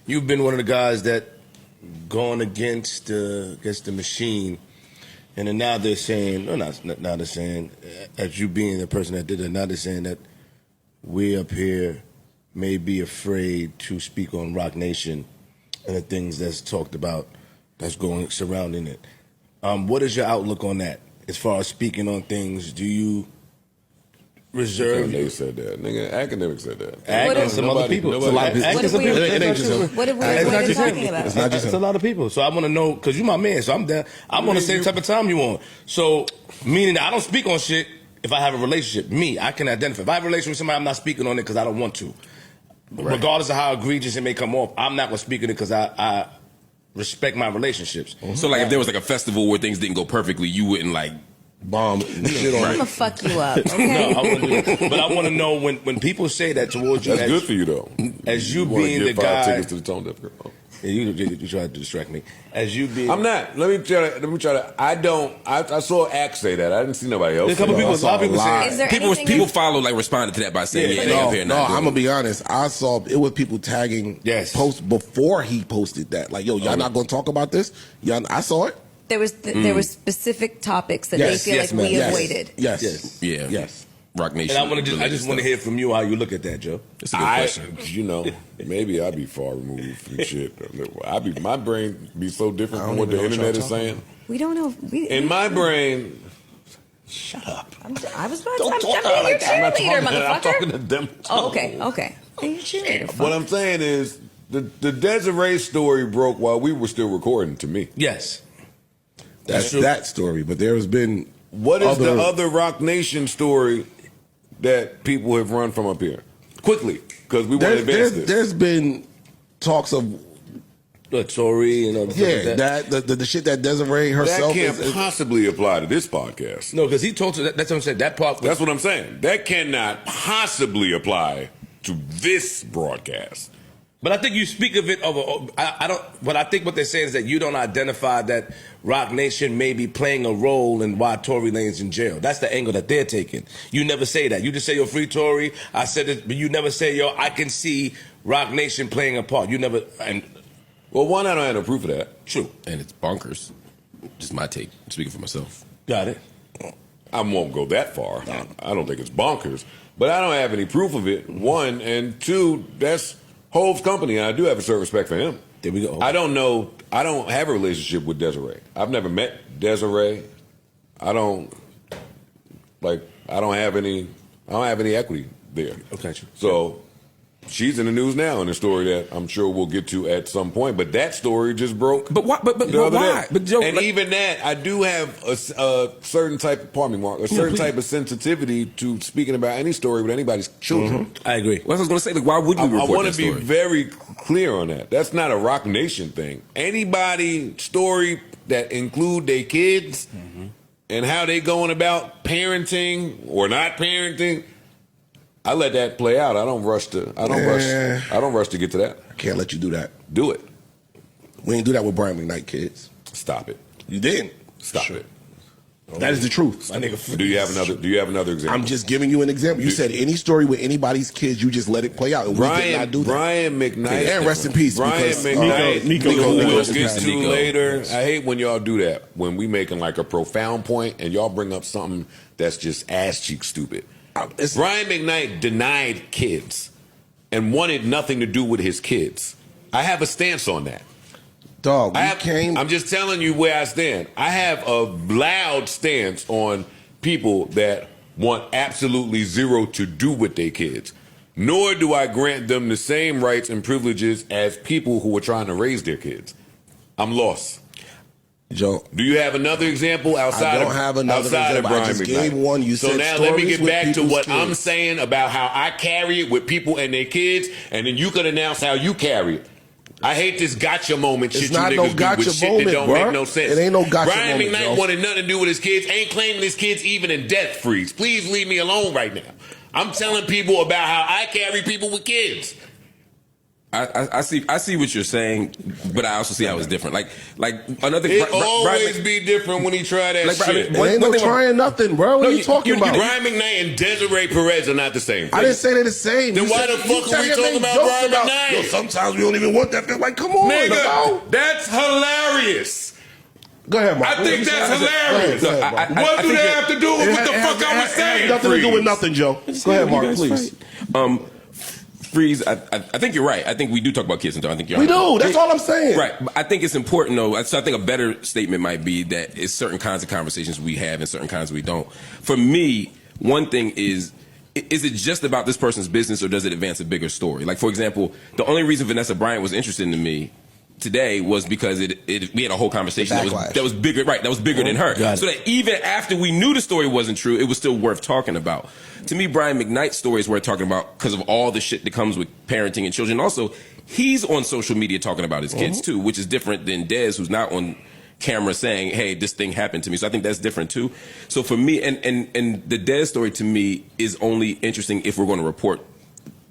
you've been one of the guys that gone against the machine, and then now they're saying, no, now they're saying, as you being the person that did it, now they're saying that we up here may be afraid to speak on Roc Nation and the things that's talked about that's going surrounding it. What is your outlook on that? As far as speaking on things, do you reserve? They said that. Nigga, academics said that. And some other people. It's a lot of people. What are we talking about? It's not just a lot of people. So I want to know, because you're my man, so I'm down. I'm on the same type of time you on. So, meaning that I don't speak on shit if I have a relationship. Me, I can identify. If I have a relationship with somebody, I'm not speaking on it because I don't want to. Right. Regardless of how egregious it may come off, I'm not going to speak on it because I respect my relationships. So, like, if there was like a festival where things didn't go perfectly, you wouldn't like bomb shit on. I'm gonna fuck you up. Okay? No, I wouldn't do that. But I want to know when people say that towards you. That's good for you though. As you being the guy. 5 tickets to the Tone Deaf girl. Yeah, you try to distract me. As you being. I'm not. Let me try to. I saw Axe say that. I didn't see nobody else. There's a couple people. A lot of people say. People follow like responded to that by saying, no, I'm gonna be honest. I saw it was people tagging posts before he posted that. Like, yo, y'all not gonna talk about this? I saw it. There was specific topics that they feel like we avoided. Yes. Roc Nation. And I just want to hear from you how you look at that, Joe. That's a good question. You know, maybe I'd be far removed from shit. My brain be so different from what the internet is saying. We don't know. In my brain, shut up. I was about to. I'm being your cheerleader, motherfucker. I'm talking to them. Oh, okay. Being your cheerleader. What I'm saying is the Desiree story broke while we were still recording. To me, yes. That's that story, but there has been. What is the other Roc Nation story that people have run from up here? Quickly, because we want to advance this. There's been talks of Tory and other stuff like that. The shit that Desiree herself. That can't possibly apply to this podcast. No, because he told you that's what I'm saying. That part. That's what I'm saying. That cannot possibly apply to this broadcast. But I think you speak of it I don't. But I think what they're saying is that you don't identify that Roc Nation may be playing a role in why Tory Lanez in jail. That's the angle that they're taking. You never say that. You just say, yo, free Tory. I said it, but you never say, yo, I can see Roc Nation playing a part. You never. And well, one, I don't have no proof of that. True. And it's bonkers. Just my take. I'm speaking for myself. Got it. I won't go that far. I don't think it's bonkers, but I don't have any proof of it. One, and two, that's Hove's company, and I do have a certain respect for him. There we go. I don't know. I don't have a relationship with Desiree. I've never met Desiree. I don't have any equity there. Okay. So she's in the news now in a story that I'm sure we'll get to at some point. But that story just broke. But why? But why? But Joe, and even that, I do have a certain type of, pardon me, Mark, a certain type of sensitivity to speaking about any story with anybody's children. Mm-hmm. I agree. Well, I was going to say, like, why would we report I want that to be story? very clear on that. That's not a Roc Nation thing. Anybody story that include their kids and how they going about parenting or not parenting, I let that play out. I don't rush to get to that. I can't let you do that. Do it. We ain't do that with Brian McKnight, kids. Stop it. You didn't. Stop it. That is the truth. My nigga, Do you have another example? I'm just giving you an example. You said any story with anybody's kids, you just let it play out. And we did not do that. Brian McKnight. And rest in peace. Brian because, McKnight. Nico who we'll was get passed. to later. I hate when y'all do that. When we making like a profound point and y'all bring up something that's just ass cheek stupid. Brian McKnight denied kids and wanted nothing to do with his kids. I have a stance on that. Dog, I'm just telling you where I stand. I have a loud stance on people that want absolutely zero to do with their kids. Nor do I grant them the same rights and privileges as people who are trying to raise their kids. I'm lost. Joe, do you have another example outside? I don't have another example. Brian I just McKnight? Gave one. You so said now let me get back to what kids. I'm saying about how I carry it with people and their kids, and then you can announce how you carry it. I hate this gotcha moment shit it's you not niggas no do gotcha with shit moment, that don't bro. make no sense. It ain't no gotcha Brian moment, McKnight Joe. wanted nothing to do with his kids. Ain't claiming his kids even in death freeze. Please leave me alone right now. I'm telling people about how I carry people with kids. I see what you're saying, but I also see how it's different. Like another. It always be different when he try that shit. Ain't no trying nothing, bro. What are you talking about? Brian McKnight and Desiree Perez are not the same thing. I didn't say they're the same. Then why the fuck are we talking about Brian McKnight? Yo, sometimes we don't even want that. Like, come on, nigga, that's hilarious. Go ahead, Mark. I think that's hilarious. What do they have to do with what the fuck I was saying? Nothing to do with nothing, Joe. Go ahead, Mark, please. Freeze, I think you're right. I think we do talk about kids sometimes. I think you're right. We do. That's all I'm saying. Right. But I think it's important, though. So I think a better statement might be that it's certain kinds of conversations we have and certain kinds we don't. For me, one thing is it just about this person's business or does it advance a bigger story? Like, for example, the only reason Vanessa Bryant was interested in me today was because we had a whole conversation that was bigger, right? That was bigger than her. So that even after we knew the story wasn't true, it was still worth talking about. To me, Brian McKnight's story is worth talking about because of all the shit that comes with parenting and children. Also, he's on social media talking about his kids too, which is different than Dez, who's not on camera saying, "Hey, this thing happened to me." So I think that's different too. So for me, and the Dez story to me is only interesting if we're going to report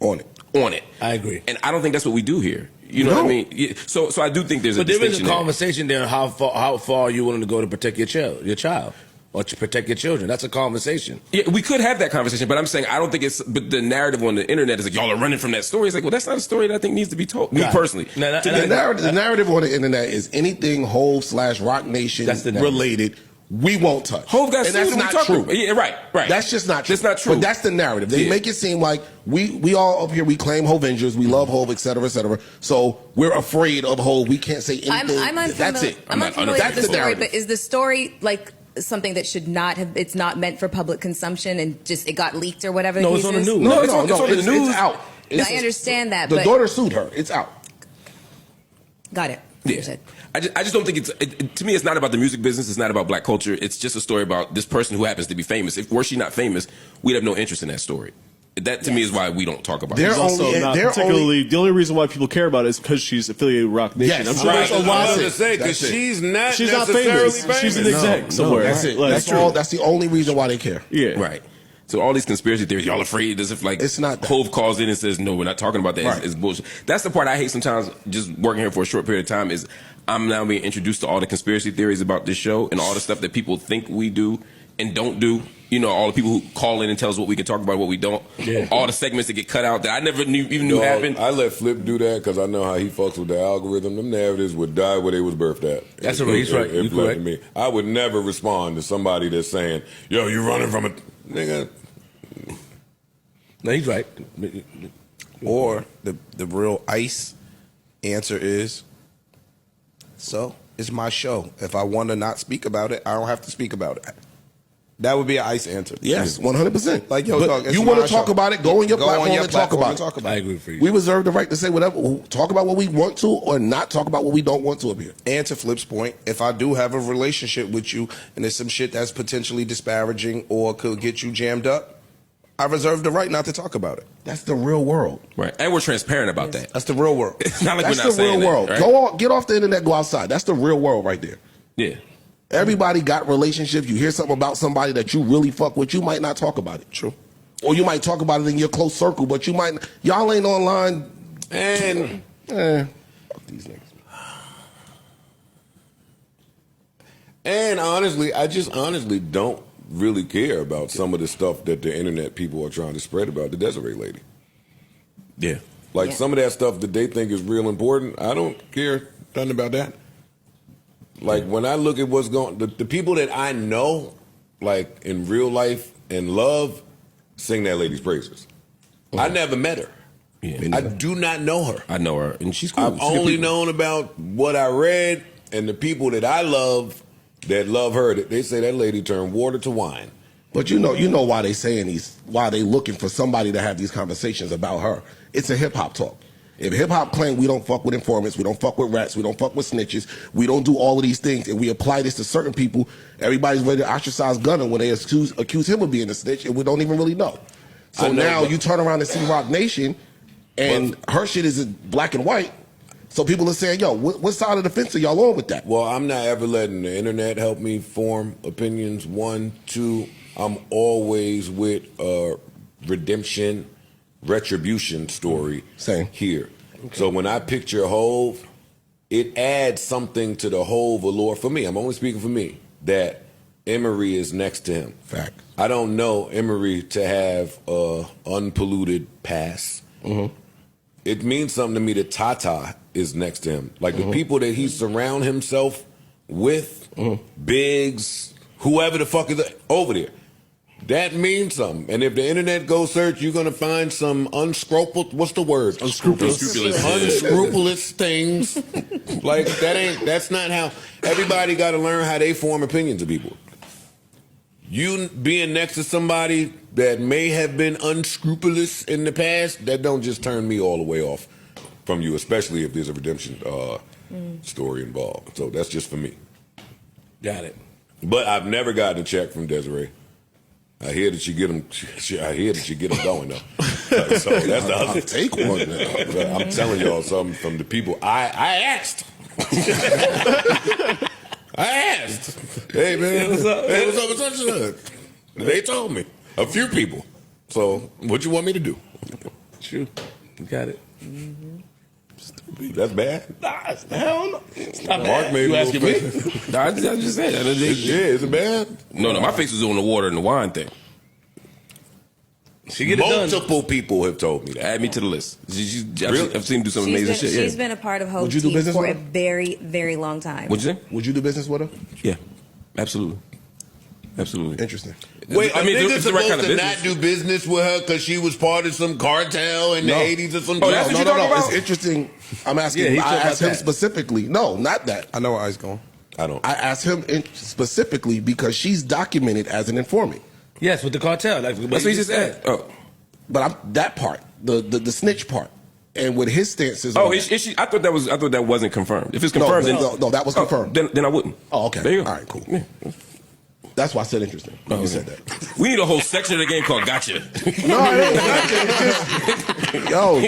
on it. I agree, and I don't think that's what we do here. You know what I mean? So I do think there's a distinction. But there is a conversation there. How far are you willing to go to protect your child, or to protect your children? That's a conversation. Yeah, we could have that conversation, but I'm saying I don't think it's. But the narrative on the internet is like y'all are running from that story. It's like, well, that's not a story that I think needs to be told. Me personally, the narrative on the internet is anything Hov/Rock Nation related. We won't touch. Hov got sued, and that's not true. Yeah, right. That's just not true. That's not true. But that's the narrative. They make it seem like we all up here, we claim Hovengers, we love Hov, et cetera, et cetera. So we're afraid of Hov. We can't say anything. That's it. I'm unfamiliar with the story, but is the story like something that should not have, it's not meant for public consumption and just it got leaked or whatever? No, it's on the news. No, it's on the news. It's out. I understand that. The daughter sued her. It's out. Got it. Yeah. I just don't think to me, it's not about the music business. It's not about black culture. It's just a story about this person who happens to be famous. Were she not famous, we'd have no interest in that story. That to me is why we don't talk about it. The only reason why people care about it is because she's affiliated with Rock Nation. Yes, I'm sure there's a lot to say because she's not famous. She's an exec somewhere. That's it. That's the only reason why they care. Yeah. Right. So all these conspiracy theories, y'all afraid as if like it's not Hov calls in and says, no, we're not talking about that. Right. It's bullshit. That's the part I hate sometimes just working here for a short period of time is I'm now being introduced to all the conspiracy theories about this show and all the stuff that people think we do and don't do. You know, all the people who call in and tell us what we can talk about, what we don't. Yeah. All the segments that get cut out that I never even knew happened. I let Flip do that because I know how he fucks with the algorithm. Them narratives would die where they was birthed at. That's right. He's right. You correct me. I would never respond to somebody that's saying, "Yo, you running from a nigga." No, he's right. Or the real ice answer is, so it's my show. If I want to not speak about it, I don't have to speak about it. That would be an ice answer. Yes, 100%. Like, yo, dog, you want to talk about it, go on your platform and talk about it. I agree for you. We reserve the right to say whatever, talk about what we want to or not talk about what we don't want to up here. And to Flip's point, if I do have a relationship with you and there's some shit that's potentially disparaging or could get you jammed up, I reserve the right not to talk about it. That's the real world. Right. And we're transparent about that. That's the real world. It's not like That's we're not the real saying world. that, right? Go on, get off the internet, go outside. That's the real world right there. Yeah. Everybody got relationships. You hear something about somebody that you really fuck with, you might not talk about it. True. Or you might talk about it in your close circle, but you might, y'all ain't online. And fuck these niggas. And honestly, I just honestly don't really care about some of the stuff that the internet people are trying to spread about the Desiree lady. Yeah. Like some of that stuff that they think is real important, I don't care nothing about that. Like when I look at what's going, the people that I know, like in real life and love, sing that lady's praises. I never met her. Yeah. I do not know her. I know her, and she's cool. I've only known about what I read and the people that I love that love her. They say that lady turned water to wine. But you know why they saying why they looking for somebody to have these conversations about her. It's a hip hop talk. If hip hop claim we don't fuck with informants, we don't fuck with rats, we don't fuck with snitches, we don't do all of these things, and we apply this to certain people, everybody's ready to ostracize Gunna when they accuse him of being a snitch, and we don't even really know. So now you turn around and see Rock Nation, and her shit is black and white. So people are saying, yo, what side of the fence are y'all on with that? Well, I'm not ever letting the internet help me form opinions. 1, 2, I'm always with redemption, retribution story Same here. So when I picture Hove, it adds something to the Hove allure for me. I'm only speaking for me, that Emery is next to him. Fact. I don't know Emery to have a unpolluted past. It means something to me that Tata is next to him. Like the people that he surround himself with, Biggs, whoever the fuck is over there. That means something. And if the internet goes search, you're gonna find some unscrupulous. What's the word? Unscrupulous things. Like that's not how. Everybody got to learn how they form opinions of people. You being next to somebody that may have been unscrupulous in the past, that don't just turn me all the way off from you, especially if there's a redemption story involved. So that's just for me. Got it. But I've never gotten a check from Desiree. I hear that you get them. I hear that you get them going though. So that's the other. Take one. Now. I'm telling y'all something from the people. I asked. I asked. Hey man, what's up? Hey, what's up with such and such? They told me. A few people. So what you want me to do? True. You got it. That's bad. Nah, hell no. It's not Mark bad. made You a asking little me? face. Nah, I just said that. Yeah, is it bad? No, my face was on the water and the wine thing. She get it done. Multiple people have told me that. Add me to the list. Really? I've seen her do some amazing shit. She's Yeah. been a part of Hope's Would you do team business for with a her? very, very long time. What'd you say? Would you do business with her? Yeah, absolutely. Absolutely. Interesting. Wait, I mean, niggas it's the right supposed kind of to business. not do business with her because she was part of some cartel in the 80s or something? Oh, that's what you talking about? It's interesting. I'm asking. Yeah, he I talked asked about him that. specifically. No, not that. I know where I's going. I don't. I asked him specifically because she's documented as an informant. Yes, with the cartel. Like, That's what he just said. Oh, But that part, the snitch part, and with his stances. oh, on is that. she? I thought that wasn't confirmed. If it's confirmed, no, that was confirmed. Then I wouldn't. Oh, okay. There you go. All right, cool. Yeah. That's why I said interesting. You said that. We need a whole section of the game called Gotcha. No, it ain't gotcha. It's just, yo,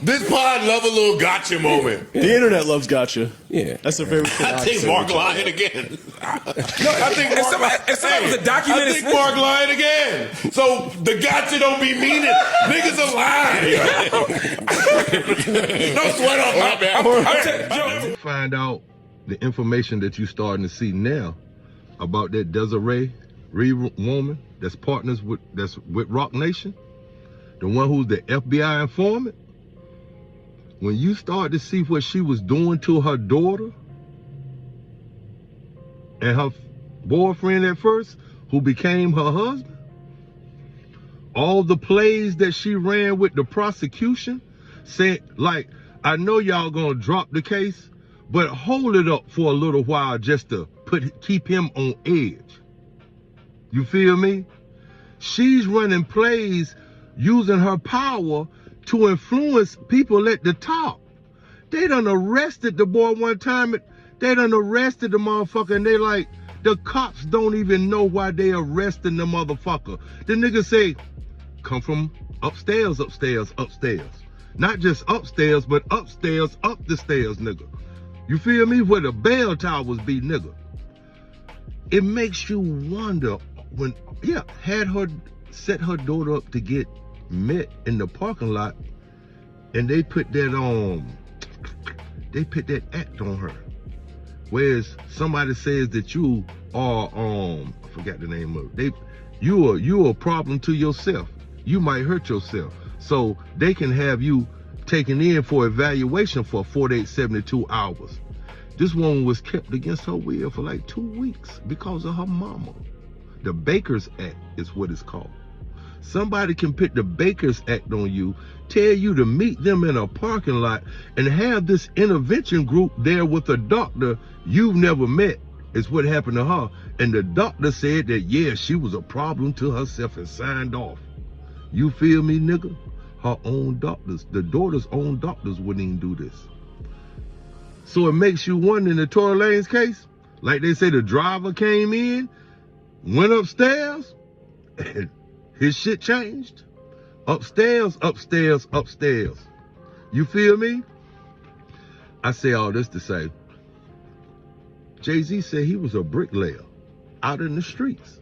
This pod love a little gotcha moment. The internet loves gotcha. Yeah. That's their favorite thing. I think Mark lying again. I think If somebody was a documented I think Mark lying again. So the gotcha don't be meaning. Niggas are lying. No sweat on my back. Find out the information that you're starting to see now about that Desiree Reed woman that's partners with ROC Nation, the one who's the FBI informant. When you start to see what she was doing to her daughter and her boyfriend at first, who became her husband, all the plays that she ran with the prosecution, said, like, I know y'all gonna drop the case, but hold it up for a little while just to keep him on edge. You feel me? She's running plays using her power to influence people at the top. They done arrested the boy one time. They done arrested the motherfucker, and they like, the cops don't even know why they arresting the motherfucker. The nigga say, come from upstairs. Not just upstairs, but upstairs, up the stairs, nigga. You feel me? Where the bell towers be, nigga. It makes you wonder when, had her set her daughter up to get met in the parking lot, and they put that act on her. Whereas somebody says that you are I forgot the name of it. You're a problem to yourself. You might hurt yourself. So they can have you taken in for evaluation for 48, 72 hours. This woman was kept against her will for like 2 weeks because of her mama. The Baker's Act is what it's called. Somebody can put the Baker's Act on you, tell you to meet them in a parking lot, and have this intervention group there with a doctor you've never met, is what happened to her. And the doctor said that, yeah, she was a problem to herself and signed off. You feel me, nigga? Her own doctors, the daughter's own doctors wouldn't even do this. So it makes you wonder in the Tory Lanez case, like they say the driver came in, went upstairs, and his shit changed. Upstairs. You feel me? I say all this to say, Jay-Z said he was a bricklayer out in the streets.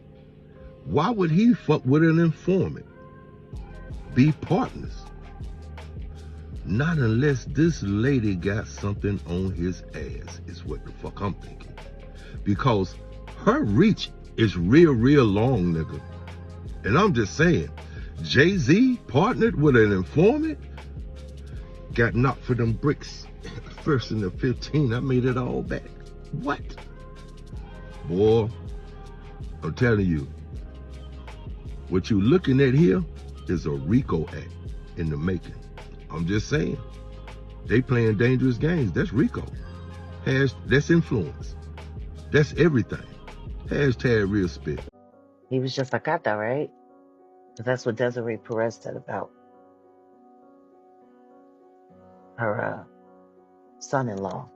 Why would he fuck with an informant? Be partners. Not unless this lady got something on his ass, is what the fuck I'm thinking. Because her reach is real, real long, nigga. And I'm just saying, Jay-Z partnered with an informant, got knocked for them bricks. First in the 15, I made it all back. What? Boy, I'm telling you, what you looking at here is a RICO act in the making. I'm just saying, they playing dangerous games. That's RICO. That's influence. That's everything. Hashtag real spit. He was just like, I thought, right? Because that's what Desiree Perez said about her son-in-law,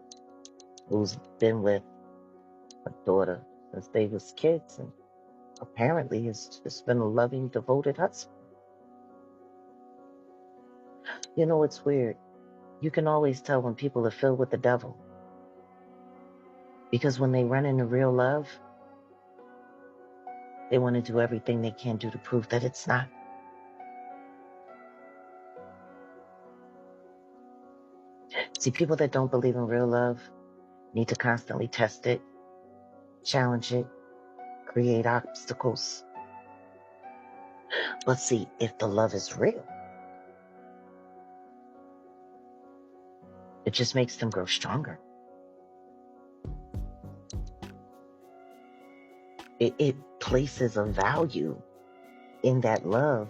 who's been with her daughter since they was kids, and apparently has just been a loving, devoted husband. You know, it's weird. You can always tell when people are filled with the devil. Because when they run into real love, they want to do everything they can do to prove that it's not. See, people that don't believe in real love need to constantly test it, challenge it, create obstacles. But see, if the love is real, it just makes them grow stronger. It places a value in that love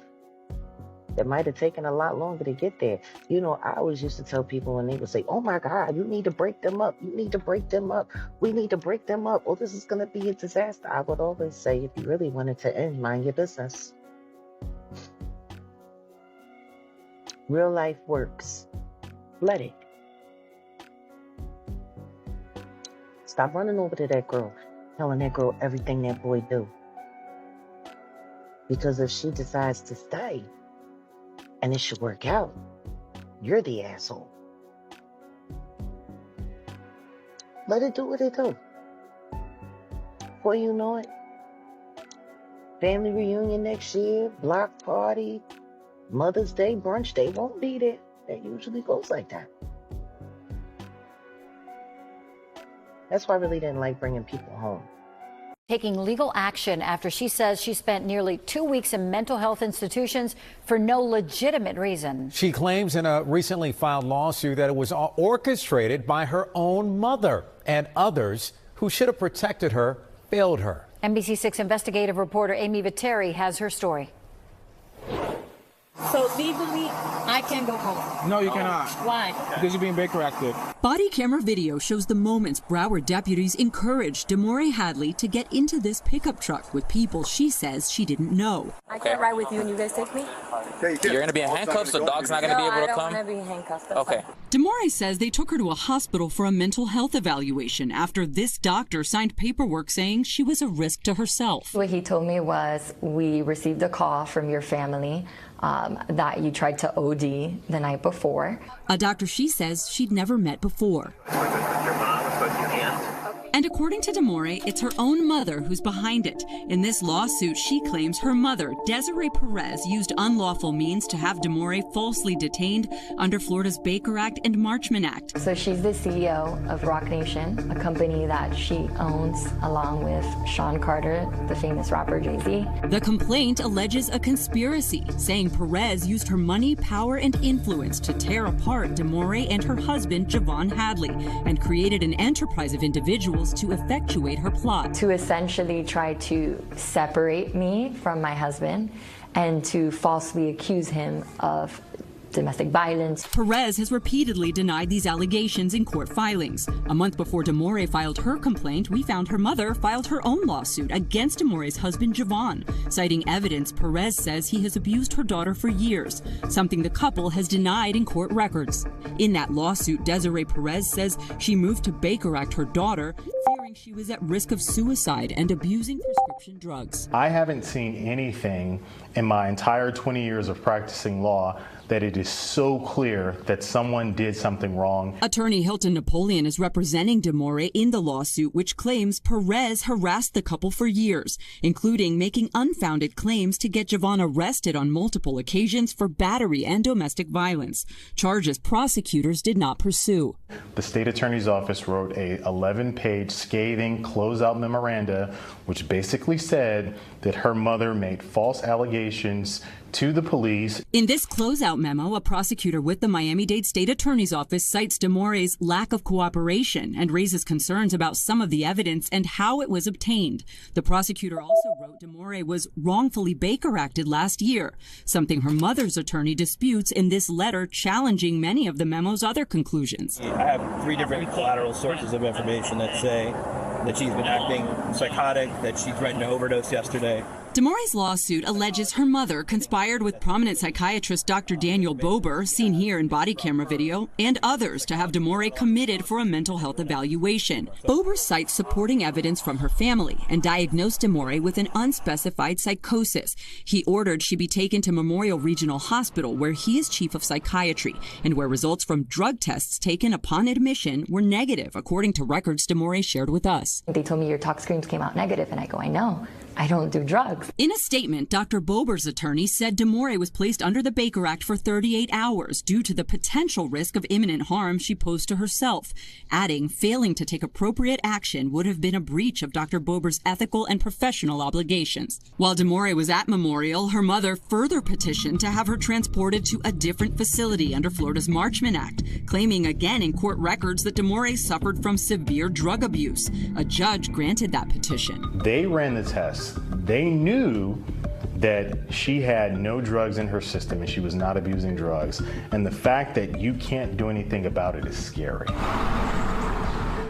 that might have taken a lot longer to get there. You know, I always used to tell people when they would say, oh my God, you need to break them up. You need to break them up. We need to break them up. Oh, this is going to be a disaster. I would always say, if you really wanted to end, mind your business. Real life works. Let it. Stop running over to that girl, telling that girl everything that boy do. Because if she decides to stay, and it should work out, you're the asshole. Let it do what it do. Before you know it, family reunion next year, block party, Mother's Day brunch, they won't be there. That usually goes like that. That's why I really didn't like bringing people home. Taking legal action after she says she spent nearly 2 weeks in mental health institutions for no legitimate reason. She claims in a recently filed lawsuit that it was orchestrated by her own mother, and others who should have protected her failed her. NBC6 investigative reporter Amy Viteri has her story. So legally, I can go home. No, you cannot. Why? Because you're being Baker acted. Body camera video shows the moments Broward deputies encouraged Demore Hadley to get into this pickup truck with people she says she didn't know. I can't ride with you and you guys take me? You're going to be in handcuffs, so dog's not going to be able to come? No, I don't want to be in handcuffs. Okay. Demore says they took her to a hospital for a mental health evaluation after this doctor signed paperwork saying she was a risk to herself. What he told me was, we received a call from your family that you tried to OD the night before. A doctor she says she'd never met before. And according to Demore, it's her own mother who's behind it. In this lawsuit, she claims her mother, Desiree Perez, used unlawful means to have Demore falsely detained under Florida's Baker Act and Marchman Act. So she's the CEO of ROC Nation, a company that she owns along with Sean Carter, the famous rapper Jay-Z. The complaint alleges a conspiracy, saying Perez used her money, power, and influence to tear apart Demore and her husband, Javon Hadley, and created an enterprise of individuals to effectuate her plot. To essentially try to separate me from my husband and to falsely accuse him of domestic violence. Perez has repeatedly denied these allegations in court filings. A month before Demore filed her complaint, we found her mother filed her own lawsuit against Demore's husband, Javon. Citing evidence, Perez says he has abused her daughter for years, something the couple has denied in court records. In that lawsuit, Desiree Perez says she moved to Baker Act her daughter, fearing she was at risk of suicide and abusing prescription drugs. I haven't seen anything in my entire 20 years of practicing law that it is so clear that someone did something wrong. Attorney Hilton Napoleon is representing DeMore in the lawsuit, which claims Perez harassed the couple for years, including making unfounded claims to get Javon arrested on multiple occasions for battery and domestic violence, charges prosecutors did not pursue. The state attorney's office wrote a 11-page scathing closeout memoranda, which basically said that her mother made false allegations to the police. In this closeout memo, a prosecutor with the Miami-Dade State Attorney's Office cites DeMore's lack of cooperation and raises concerns about some of the evidence and how it was obtained. The prosecutor also wrote DeMore was wrongfully Baker acted last year, something her mother's attorney disputes in this letter, challenging many of the memo's other conclusions. I have 3 different collateral sources of information that say that she's been acting psychotic, that she threatened to overdose yesterday. DeMore's lawsuit alleges her mother conspired with prominent psychiatrist Dr. Daniel Bober, seen here in body camera video, and others to have DeMore committed for a mental health evaluation. Bober cites supporting evidence from her family and diagnosed DeMore with an unspecified psychosis. He ordered she be taken to Memorial Regional Hospital, where he is chief of psychiatry, and where results from drug tests taken upon admission were negative, according to records DeMore shared with us. They told me your tox screens came out negative, and I go, I know. I don't do drugs. In a statement, Dr. Bober's attorney said DeMore was placed under the Baker Act for 38 hours due to the potential risk of imminent harm she posed to herself, adding failing to take appropriate action would have been a breach of Dr. Bober's ethical and professional obligations. While DeMore was at Memorial, her mother further petitioned to have her transported to a different facility under Florida's Marchman Act, claiming again in court records that DeMore suffered from severe drug abuse. A judge granted that petition. They ran the test. They knew that she had no drugs in her system and she was not abusing drugs. And the fact that you can't do anything about it is scary.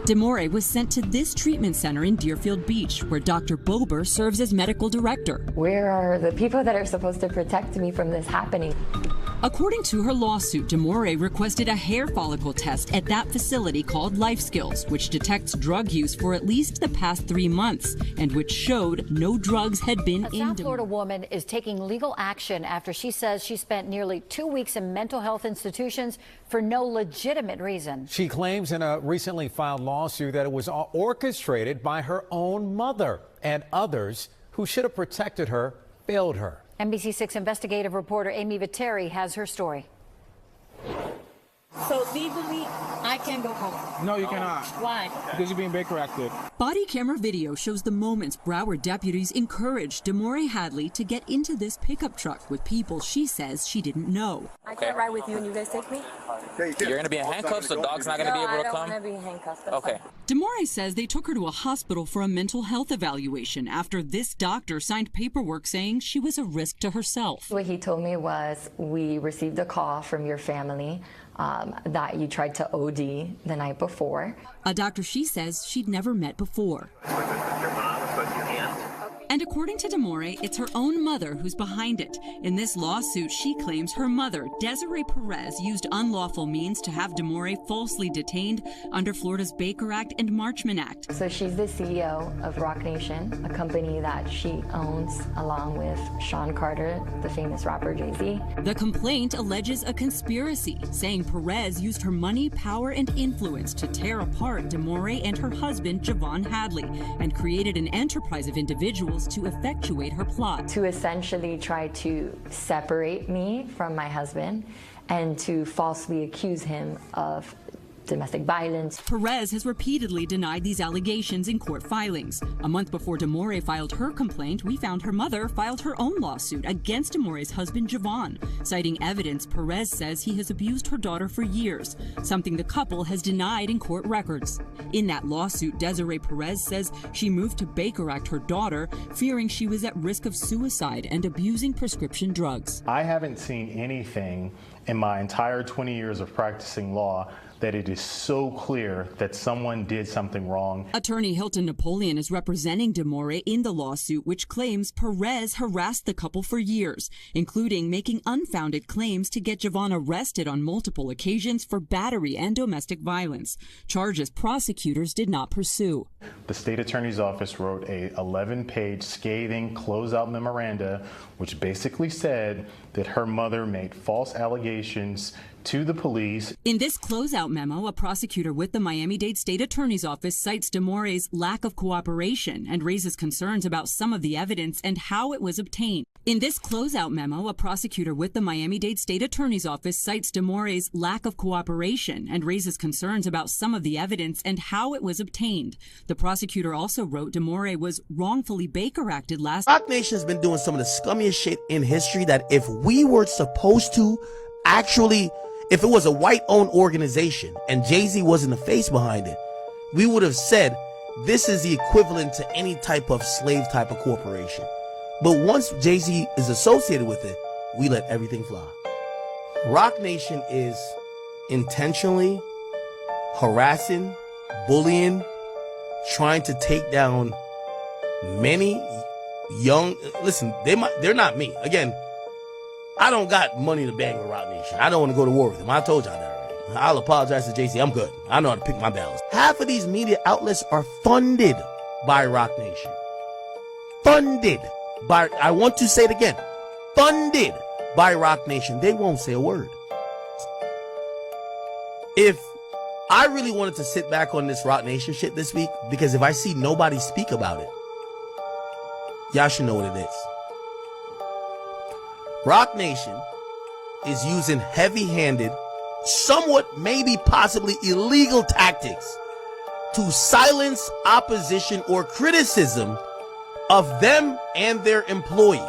DeMore was sent to this treatment center in Deerfield Beach, where Dr. Bober serves as medical director. Where are the people that are supposed to protect me from this happening? According to her lawsuit, DeMore requested a hair follicle test at that facility called Life Skills, which detects drug use for at least the past 3 months, and which showed no drugs had been in. A South Florida woman is taking legal action after she says she spent nearly 2 weeks in mental health institutions for no legitimate reason. She claims in a recently filed lawsuit that it was orchestrated by her own mother, and others who should have protected her failed her. NBC6 investigative reporter Amy Viteri has her story. So legally, I can go home. No, you cannot. Why? Because you're being Baker acted. Body camera video shows the moments Broward deputies encouraged DeMore Hadley to get into this pickup truck with people she says she didn't know. I can't ride with you and you guys take me? You're going to be in handcuffs, so dog's not going to be able to come? I don't want to be in handcuffs. Okay. DeMore says they took her to a hospital for a mental health evaluation after this doctor signed paperwork saying she was a risk to herself. What he told me was, we received a call from your family that you tried to OD the night before. A doctor she says she'd never met before. And according to DeMore, it's her own mother who's behind it. In this lawsuit, she claims her mother, Desiree Perez, used unlawful means to have DeMore falsely detained under Florida's Baker Act and Marchman Act. So she's the CEO of ROC Nation, a company that she owns along with Sean Carter, the famous rapper Jay-Z. The complaint alleges a conspiracy, saying Perez used her money, power, and influence to tear apart DeMore and her husband, Javon Hadley, and created an enterprise of individuals to effectuate her plot. To essentially try to separate me from my husband and to falsely accuse him of domestic violence. Perez has repeatedly denied these allegations in court filings. A month before DeMore filed her complaint, we found her mother filed her own lawsuit against DeMore's husband, Javon, citing evidence Perez says he has abused her daughter for years, something the couple has denied in court records. In that lawsuit, Desiree Perez says she moved to Baker Act her daughter, fearing she was at risk of suicide and abusing prescription drugs. I haven't seen anything in my entire 20 years of practicing law that it is so clear that someone did something wrong. Attorney Hilton Napoleon is representing DeMore in the lawsuit, which claims Perez harassed the couple for years, including making unfounded claims to get Javon arrested on multiple occasions for battery and domestic violence, charges prosecutors did not pursue. The state attorney's office wrote a 11-page scathing closeout memoranda, which basically said that her mother made false allegations to the police. In this closeout memo, a prosecutor with the Miami-Dade State Attorney's Office cites DeMore's lack of cooperation and raises concerns about some of the evidence and how it was obtained. In this closeout memo, a prosecutor with the Miami-Dade State Attorney's Office cites DeMore's lack of cooperation and raises concerns about some of the evidence and how it was obtained. The prosecutor also wrote DeMore was wrongfully Baker acted last. Roc Nation's been doing some of the scummiest shit in history that if we were supposed to actually, if it was a white-owned organization and Jay-Z wasn't the face behind it, we would have said this is the equivalent to any type of slave type of corporation. But once Jay-Z is associated with it, we let everything fly. Roc Nation is intentionally harassing, bullying, trying to take down many young, listen, they're not me. Again, I don't got money to bang with Roc Nation. I don't want to go to war with them. I told y'all that already. I'll apologize to JC. I'm good. I know how to pick my battles. Half of these media outlets are funded by Roc Nation. Funded by, I want to say it again, funded by Roc Nation. They won't say a word. If I really wanted to sit back on this Roc Nation shit this week, because if I see nobody speak about it, y'all should know what it is. Roc Nation is using heavy-handed, somewhat maybe possibly illegal tactics to silence opposition or criticism of them and their employees.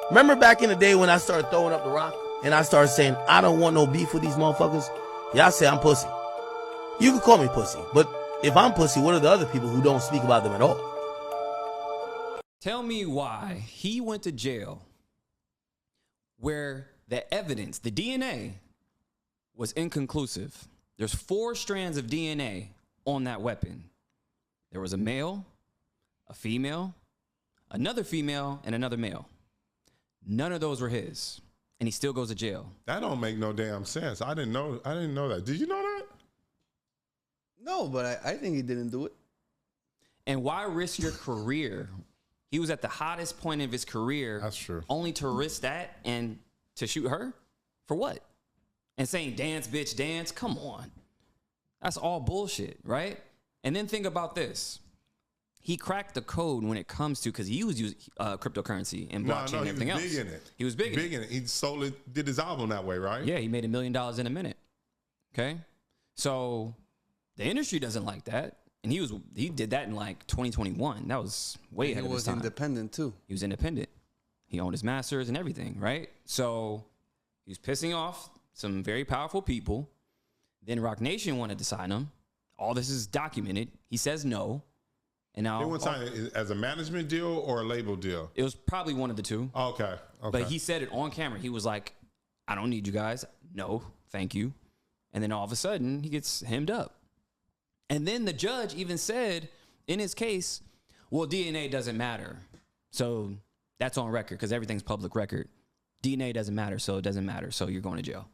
Remember back in the day when I started throwing up the rock and I started saying, I don't want no beef with these motherfuckers? Y'all say I'm pussy. You can call me pussy, but if I'm pussy, what are the other people who don't speak about them at all? Tell me why he went to jail where the evidence, the DNA, was inconclusive. There's 4 strands of DNA on that weapon. There was a male, a female, another female, and another male. None of those were his, and he still goes to jail. That don't make no damn sense. I didn't know that. Did you know that? No, but I think he didn't do it. And why risk your career? He was at the hottest point of his career. That's true. Only to risk that and to shoot her? For what? And saying, dance, bitch, dance? Come on. That's all bullshit, right? And then think about this. He cracked the code when it comes to, because he was using cryptocurrency and blockchain and everything else. He was big in it. He was big in it. He sold it, did his album that way, right? Yeah, he made $1 million in a minute. Okay? So the industry doesn't like that. And he did that in like 2021. That was way ahead of his time. He was independent too. He was independent. He owned his masters and everything, right? So he was pissing off some very powerful people. Then Roc Nation wanted to sign him. All this is documented. He says no. And now they want to sign it as a management deal or a label deal? It was probably one of the two. Okay. But he said it on camera. He was like, I don't need you guys. No, thank you. And then all of a sudden, he gets hemmed up. And then the judge even said in his case, well, DNA doesn't matter. So that's on record because everything's public record. DNA doesn't matter, so it doesn't matter. So you're going to jail.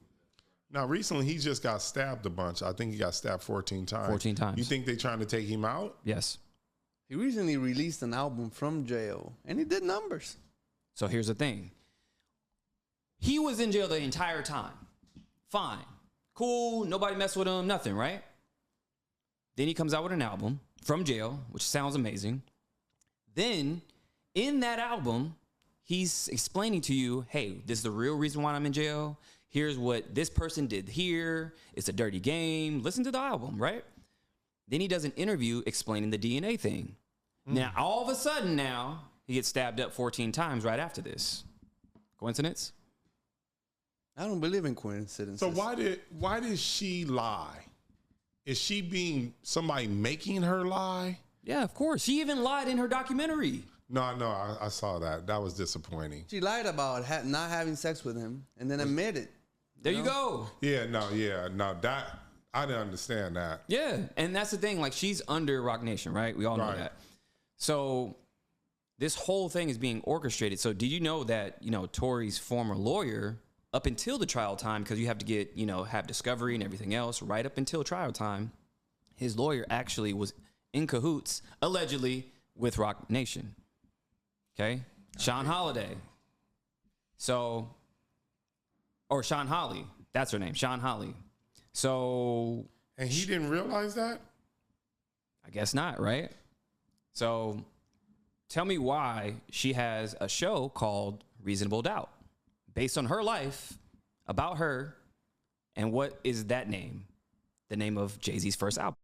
Now, recently, he just got stabbed a bunch. I think he got stabbed 14 times. 14 times. You think they're trying to take him out? Yes. He recently released an album from jail, and he did numbers. So here's the thing. He was in jail the entire time. Fine. Cool. Nobody messed with him. Nothing, right? Then he comes out with an album from jail, which sounds amazing. Then, in that album, he's explaining to you, hey, this is the real reason why I'm in jail. Here's what this person did here. It's a dirty game. Listen to the album, right? Then he does an interview explaining the DNA thing. Now, all of a sudden now, he gets stabbed up 14 times right after this. Coincidence? I don't believe in coincidences. So why did she lie? Is she being somebody making her lie? Yeah, of course. She even lied in her documentary. No, I saw that. That was disappointing. She lied about not having sex with him and then admitted. There you go. Yeah, that I didn't understand that. Yeah, and that's the thing. Like, she's under Roc Nation, right? We all know that. So this whole thing is being orchestrated. So did you know that, Tory's former lawyer, up until the trial time, because you have to get, have discovery and everything else, right up until trial time, his lawyer actually was in cahoots, allegedly, with Roc Nation. Okay? Sean Holiday. So, or Sean Holly. That's her name, Sean Holly. So. And he didn't realize that? I guess not, right? So, tell me why she has a show called Reasonable Doubt, based on her life, about her, and what is that name? The name of Jay-Z's first album.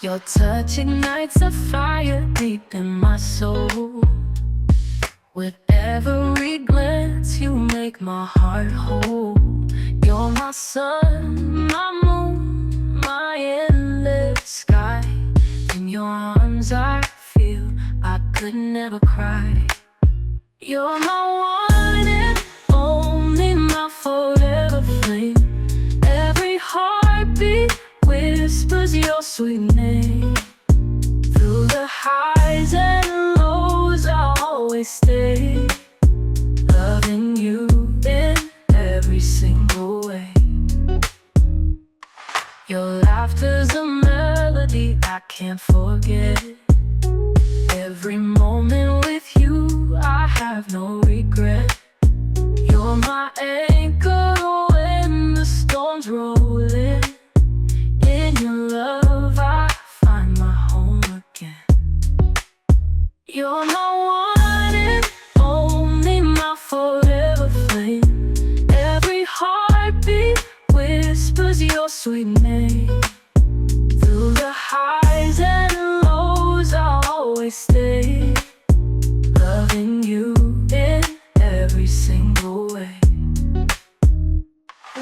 Your touch ignites a fire deep in my soul. With every glance, you make my heart whole. You're my sun, my moon, my endless sky. In your arms, I feel I could never cry. You're my one and only, my forever flame. Every heartbeat whispers your sweet name. Through the highs and lows, I'll always stay, loving you in every single way. Your laughter's a melody I can't forget. Every moment with you, I have no regret. You're my anchor when the storm's rolling. In your love, I find my home again. You're my one and only, my forever flame. Every heartbeat whispers your sweet name. Through the highs and lows, I'll always stay, loving you in every single way.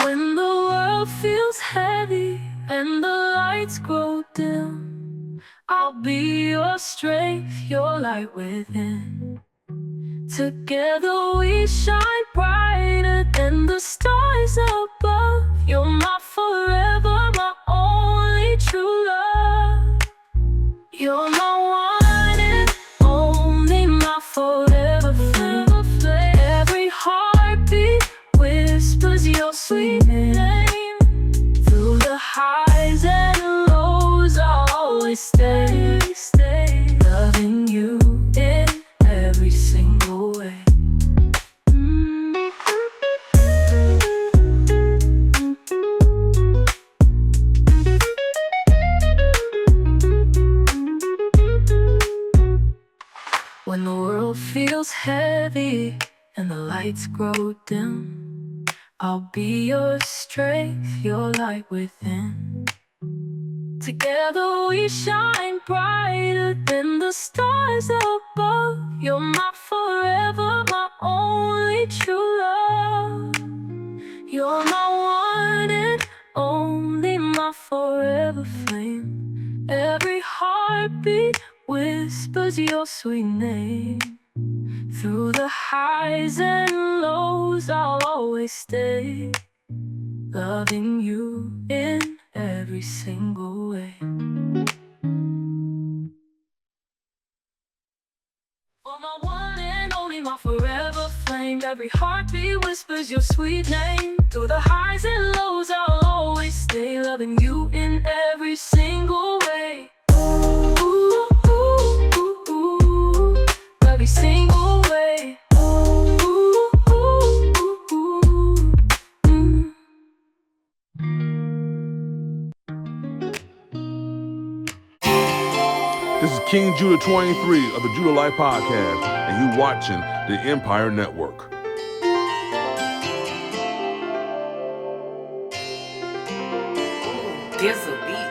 When the world feels heavy and the lights grow dim, I'll be your strength, your light within. Together we shine brighter than the stars above. You're my forever, my only true love. You're my one and only, my forever flame. Every heartbeat whispers your sweet name. Through the highs and lows, I'll always stay, loving you in every single way. When the world feels heavy and the lights grow dim, I'll be your strength, your light within. Together we shine brighter than the stars above. You're my forever, my only true love. You're my one and only, my forever flame. Every heartbeat whispers your sweet name. Through the highs and lows, I'll always stay, loving you in every single way. Oh, my one and only, my forever flame. Every heartbeat whispers your sweet name. Through the highs and lows, I'll always stay, loving you in every single way. Ooh, ooh, ooh, ooh, every single way. Ooh, ooh, ooh, ooh, mm. This is King Judah 23 of the Judah Life Podcast, and you watching the Empire Network. This'll be